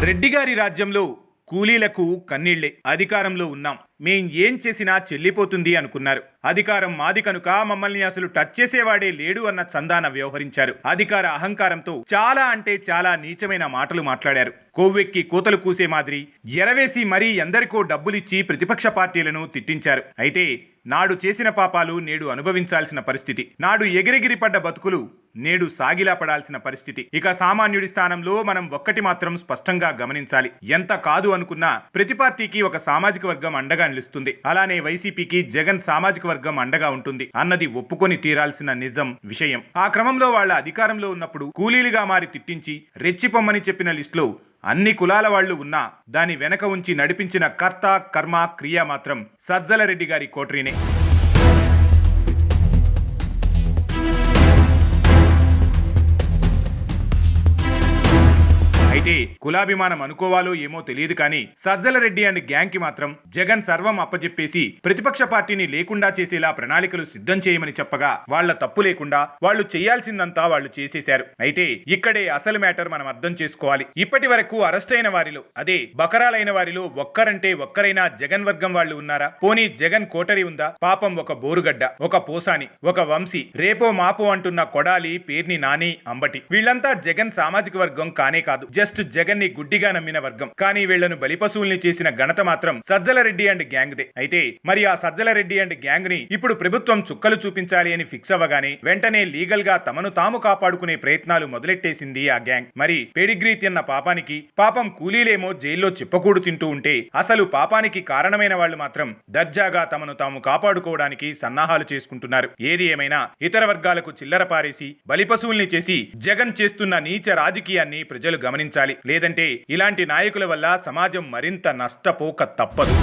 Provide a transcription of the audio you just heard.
రెడ్డి గారి రాజ్యంలో కూలీలకు కన్నీళ్లే. అధికారంలో ఉన్నాం, మేం ఏం చేసినా చెల్లిపోతుంది అనుకున్నారు. అధికారం మాది కనుక మమ్మల్ని అసలు టచ్ చేసేవాడే లేడు అన్న చందాన వ్యవహరించారు. అధికార అహంకారంతో చాలా అంటే చాలా నీచమైన మాటలు మాట్లాడారు. కొవ్వెక్కి కూతలు కూసే మాదిరి ఎరవేసి మరీ ఎందరికో డబ్బులిచ్చి ప్రతిపక్ష పార్టీలను తిట్టించారు. అయితే నాడు చేసిన పాపాలు నేడు అనుభవించాల్సిన పరిస్థితి. నాడు ఎగిరెగిరి పడ్డ బతుకులు నేడు సాగిలా పడాల్సిన పరిస్థితి. ఇక సామాన్యుడి స్థానంలో మనం ఒక్కటి మాత్రం స్పష్టంగా గమనించాలి. ఎంత కాదు అనుకున్నా ప్రతి పార్టీకి ఒక సామాజిక వర్గం అండగా నిలుస్తుంది. అలానే వైసీపీకి జగన్ సామాజిక వర్గం అండగా ఉంటుంది అన్నది ఒప్పుకొని తీరాల్సిన నిజం విషయం. ఆ క్రమంలో వాళ్ళ అధికారంలో ఉన్నప్పుడు కూలీలుగా మారి తిట్టించి రెచ్చిపొమ్మని చెప్పిన లిస్టులో అన్ని కులాల వాళ్లు ఉన్నా దాని వెనక ఉంచి నడిపించిన కర్త కర్మ క్రియ మాత్రం సజ్జల రెడ్డి గారి కోటరీనే. అయితే కులాభిమానం అనుకోవాలో ఏమో తెలియదు కానీ సజ్జల రెడ్డి అండ్ గ్యాంగ్ కి మాత్రం జగన్ సర్వం అప్పజెప్పేసి ప్రతిపక్ష పార్టీని లేకుండా చేసేలా ప్రణాళికలు సిద్ధం చేయమని చెప్పగా వాళ్ల తప్పు లేకుండా వాళ్ళు చేయాల్సిందంతా వాళ్ళు చేసేశారు. అయితే ఇక్కడే అసలు మ్యాటర్ మనం అర్థం చేసుకోవాలి. ఇప్పటి వరకు అరెస్ట్ అయిన వారిలో, అదే బకరాలైన వారిలో ఒక్కరంటే ఒక్కరైనా జగన్ వర్గం వాళ్ళు ఉన్నారా? పోనీ జగన్ కోటరీ ఉందా? పాపం ఒక బోరుగడ్డ, ఒక పోసాని, ఒక వంశీ, రేపో మాపో అంటున్న కొడాలి, పేర్ని నాని, అంబటి వీళ్ళంతా జగన్ సామాజిక వర్గం కానే కాదు. జస్ట్ జగన్ ని గుడ్డిగా నమ్మిన వర్గం. కానీ వీళ్లను బలిపశువుల్ని చేసిన ఘనత మాత్రం Sajjala Reddy and gang they. అయితే మరి ఆ సజ్జల రెడ్డి అండ్ గ్యాంగ్ ని ఇప్పుడు ప్రభుత్వం చుక్కలు చూపించాలి అని ఫిక్స్ అవ్వగానే వెంటనే లీగల్ గా తమను తాము కాపాడుకునే ప్రయత్నాలు మొదలెట్టేసింది ఆ గ్యాంగ్. మరి పేడిగ్రీ తిన్న పాపానికి పాపం కూలీలేమో జైల్లో చిప్పకూడు తింటూ ఉంటే అసలు పాపానికి కారణమైన వాళ్ళు మాత్రం దర్జాగా తమను తాము కాపాడుకోవడానికి సన్నాహాలు చేసుకుంటున్నారు. ఏది ఏమైనా ఇతర వర్గాలకు చిల్లర పారేసి బలిపశువుల్ని చేసి జగన్ చేస్తున్న నీచ రాజకీయాన్ని ప్రజలు గమనించాలి. లేదంటే ఇలాంటి నాయకుల వల్ల సమాజం మరింత నష్టపోక తప్పదు.